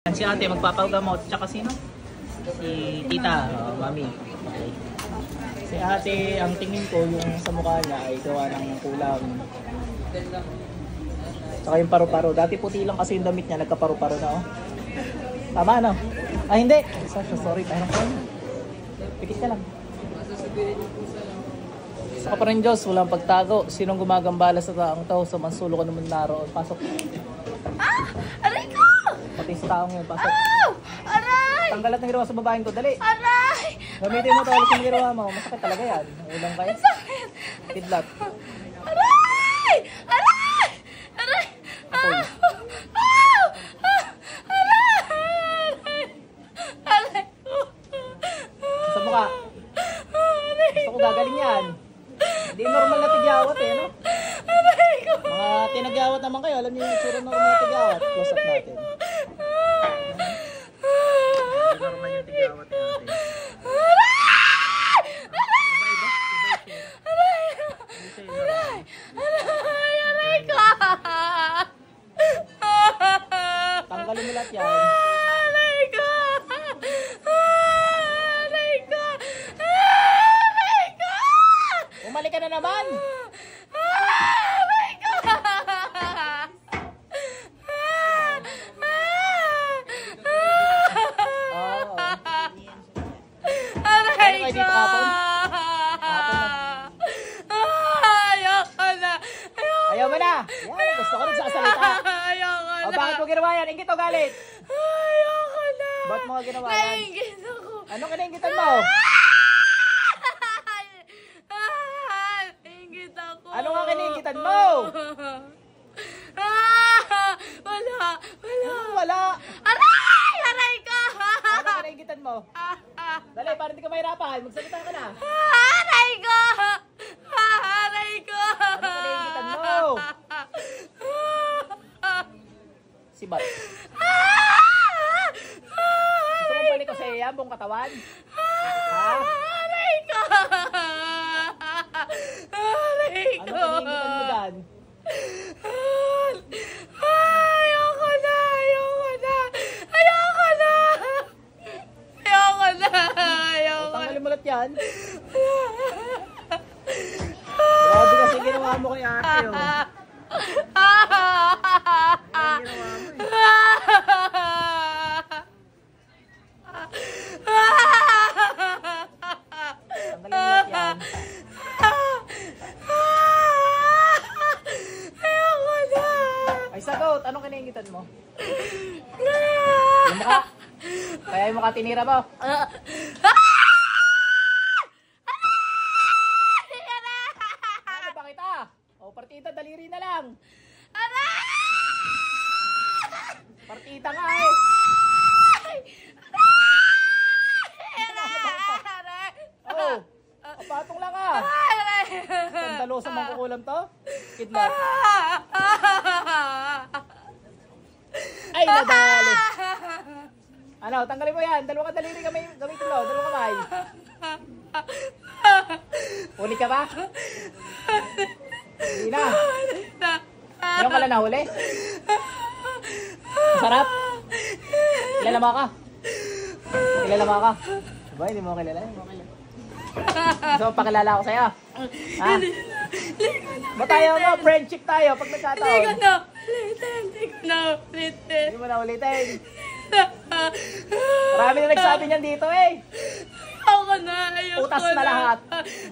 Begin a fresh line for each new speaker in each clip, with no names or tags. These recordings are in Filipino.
Si ate magpapagamot, tsaka sino? Si tita, mami. Okay. Si ate, ang tingin ko yung sa mukha niya ay gawa ng kulang. Tsaka yung paru-paro. Dati puti lang kasi yung damit niya, nagka-paru-paro na oh. Tama no? Ah hindi! Sorry, tayo ko. Pikit ka lang. Sa kaparin Diyos, walang pagtago. Sinong gumagambala sa taong tao sa mansulo ka naman naroon? Pasok.
Ah! Aray ko!
Pati sa taong yun, pasok.
Oh! Aray!
Tanggalat ng ginawa sa babaeng ko, dali.
Aray!
Gamitin mo tawag yung ginawa mo. Masakit talaga yan. Ulang kayo.
Sakit!
Kidlat.
Aray! Aray! Aray!
Apoy.
Aray ko!
Sa mukha. Gusto ko gagaling yan. Hindi normal na tigyawat eh, no?
Aray ko!
Mga tinagyawat naman kayo. Alam niyo yung tsura ng mga tigyawat. Close up natin. Hindi normal yung tigyawat natin.
Aray ko!
Tanggalin mo lahat yan.
Aray ko! Aray ko! Aray ko!
Umalik ka na naman!
Aray ko!
Oo.
Aray
Ano kayo
ko!
dito kapon?
Ayoko na!
Ayaw mo na! Yan, gusto ko rin sa kasalita.
Ayoko na!
O bakit mo ginawa yan? Ingit o galit?
Ayoko na!
Ba't mo nga ginawa yan?
Nainggit ako!
Anong kinaingitan mo?
Nainggit ako!
Ano nga kinaingitan mo?
Wala! Wala!
Wala!
Aray! Aray ko!
Ano kinaingitan mo? Dali, para hindi ka mahirapan. Magsalita ka na.
Aray ko! Aray ko!
Ano kinaingitan mo? Sibat. Gusto mong balik ko sa iya, buong katawan? Ha?
Aray ko! Aray
Ano
ko!
kinaingitan mo dyan?
Ayoko na! Ayoko na! Ayoko na! Ayoko na! Ayoko na!
Tanggalin mo lahat yan. Grabe kasi ginawa mo kay ate, oh. Ang ginawa mo, eh. Tanggalin mo lahat yan.
Ayoko na!
Ay, sagot. Anong kinaingitan mo? Yung mukha. Kaya yung mukha tinira mo. Ano ba kita? O, partita, daliri na lang. Partita nga eh. Oh, patong lang ah. Sandalo sa mangkukulam to. Kidlat. Ay, nadali. Ano, tanggalin mo yan. Dalawang daliri gamitin mo. Dalawang kamay. Huli ka ba? Hindi na. Ngayon ka lang nahuli? Masarap? Kilala mo ka? Kilala mo ka? Diba, hindi mo kilala? Gusto mo pakilala ako sa'yo? Ha? Ba tayo mo? Friendship tayo pag nagkataon.
Hindi ko na ulitin.
Hindi mo na ulitin. Marami na nagsabi niyan dito eh.
Ayoko na. Ayoko
Utas na lahat.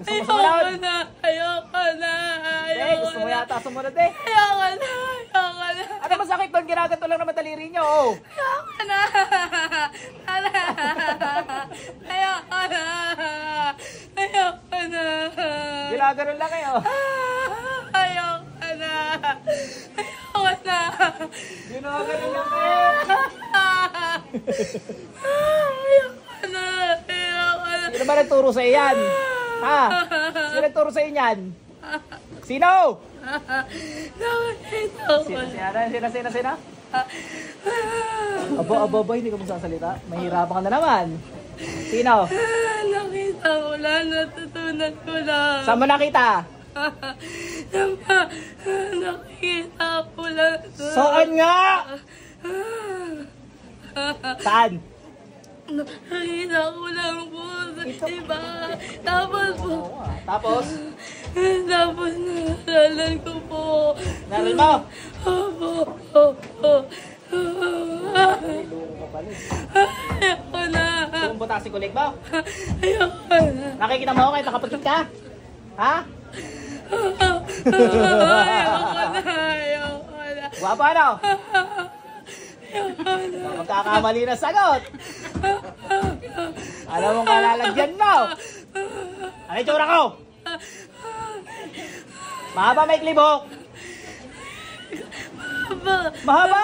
Gusto mo sumunod?
Ayoko na. Ayoko na.
Eh, gusto mo yata sumunod eh.
Ayoko na. Ayoko na.
Ano masakit doon? Ginagato lang naman daliri nyo oh.
Ayoko na. Ayoko na. Ayoko na.
Ginaganon lang eh oh.
Ayoko na. Ayoko na.
Ginaganon lang eh.
Ayoko na. Ayoko na.
Sino ba nagturo sa iyan? Ha? Sino nagturo sa inyan? Sino? Sino? Abo, hindi ka magsasalita. Mahirapan ka na naman. Sino?
Nakita ko lang, natutunan ko lang.
Saan mo nakita?
Nakita ko lang.
Saan nga? Saan?
Nakita ko lang po sa iba. Tapos po,
Oo nga. Tapos,
naralan ko po.
naral mo.
Opo.
Ilungo ka pala.
Ayoko na.
Bumbuta si kulig mo.
Ayoko na.
Nakikita mo ako kahit nakapagkit ka? Ha?
Ayoko na.
Guwapo ano? Magkakamali na sagot. Alam mo kalalagyan mo. Ano yung tsura ko? Mahaba may klibok. Mahaba.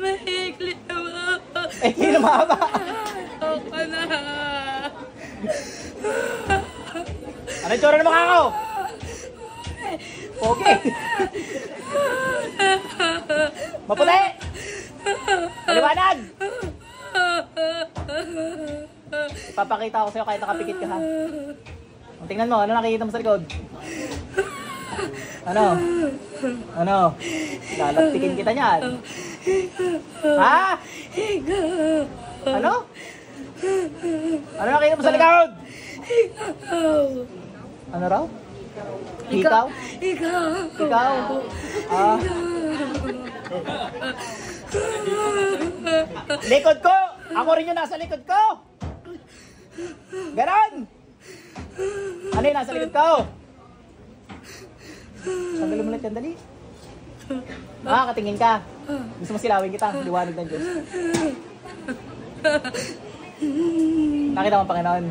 Mahikli naman.
Eh, hindi na mahaba.
Ayoko na.
Ano yung tsura ng mukha ko? Okay. Maputi. Maliwanag. Ipapakita ko sa'yo kahit nakapikit ka ha. Tingnan mo, ano nakikita mo sa likod? Ano? Ano? Lalagpikin kita niyan. Ha? Ano? Ano nakikita mo sa likod? Ano raw? Ikaw? Ikaw? Ah. Likod ko! Ako rin yung nasa likod ko! Ganon! Ano yung nasa likod ko? Tanggalin mo lang yan, dali. Nakakatingin ka. Gusto mo silawin kita, liwanag ng Diyos. Nakita mo ang Panginoon.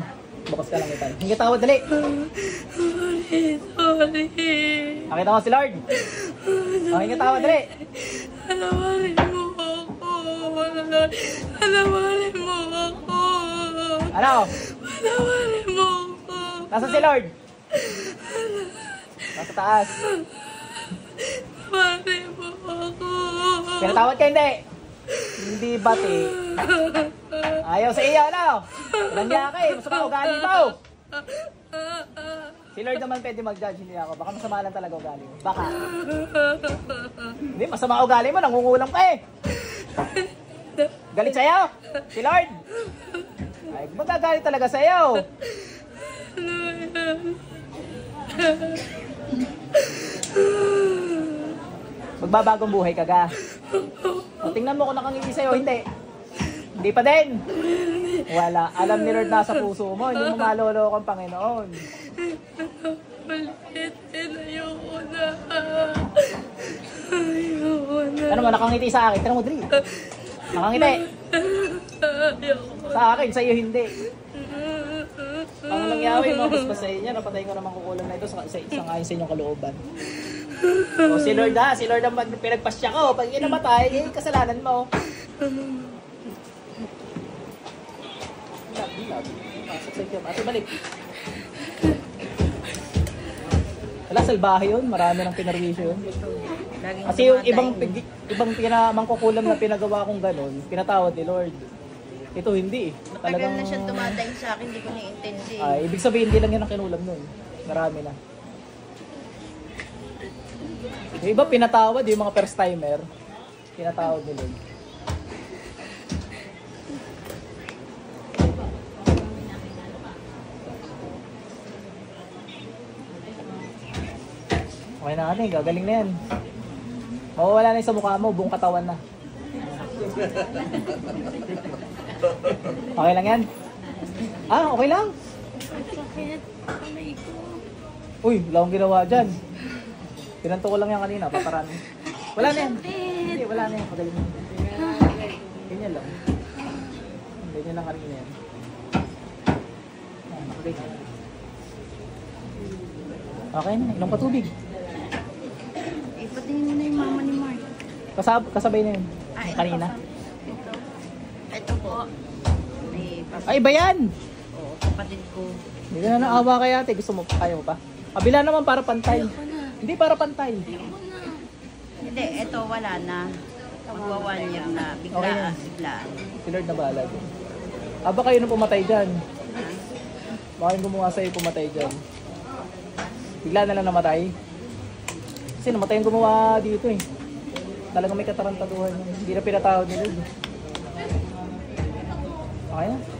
Bukas ka lang itan. Hingi tawad, dali.
Sorry.
Nakita mo si Lord. Hingi tawad, dali.
Alawarin mo ako. Alawarin mo ako.
Ano?
Alawarin mo ako.
Nasaan si Lord? Nasa taas.
Alawarin mo ako.
Pinatawad ka, hindi. Hindi bati. Ayaw sa iyo, ano? Nangya ka eh. Masama ugali mo. Si Lord naman pwede mag-judge, hindi ako. Baka masama lang talaga ugali mo. Baka. Hindi, masama ugali mo. Nangungulam ka eh. Galit sa'yo? Si Lord? Ay, magagalit talaga sa'yo. Magbabagong buhay ka ga. O, tingnan mo kung nakangiti sa'yo, hindi. Hindi pa din. Wala. Alam ni Lord nasa puso mo. Hindi mo maloloko ang Panginoon.
Ulitin. Ayoko na. Ayoko na.
Ano mo, nakangiti sa akin. Tingnan mo, Dri. Nakangiti.
Ayoko.
Sa akin, sa'yo hindi. Ang nangyari mo, mas sa'yo niya, napatayin ko naman kukulang na ito sa isang ayon sa inyong kalooban. O, si Lord ha, si Lord ang pinagpasya ko. Pag inamatay, eh, kasalanan mo. Pasok sa iyo. Ate, balik. Wala, salbahe yun. Marami ng pinarwisyo yun. Kasi yung ibang mangkukulam na pinagawa kong ganun, pinatawad ni Lord. Ito hindi.
Matagal na siya dumadaing sa akin, hindi ko naiintindi.
Ay, ibig sabihin, hindi lang yan ang kinulam nun. Marami na. Yung iba pinatawad, yung mga first timer, pinatawad ni Lord. Okay na natin, gagaling na yan. Mawawala na yung sa mukha mo, buong katawan na. Okay lang yan? Ah, okay lang.
Sakit. Kamay ko.
Uy, wala akong ginawa dyan. Pinanto ko lang yan kanina, paparami. Wala na yan. Hindi, wala na yan. Magaling yan. Ganyan lang. Ganyan lang kanina yan. Okay. Okay na, ilang patubig.
Ipatingin mo na yung mama ni Mark.
Kasabay na yun.
Ito
Kanina.
Ito po.
Ay, iba yan!
Oo, kapatid ko.
Hindi ka na naawa kay ate. Gusto mo pa? Kaya mo pa? Kabila naman para pantay. Hindi para pantay.
Hindi, ito wala na. Magwa 1 year na. Bigla,
Okay na.
biglaan.
Si Lord na bahala dyan. Aba kayo nung pumatay dyan. Baka yung gumawa sa'yo pumatay dyan. Bigla na lang namatay. Kasi namatay yung gumawa dito eh. Talagang may katarantaduhan yun. Hindi na pinatawad ni Lord. Okay na.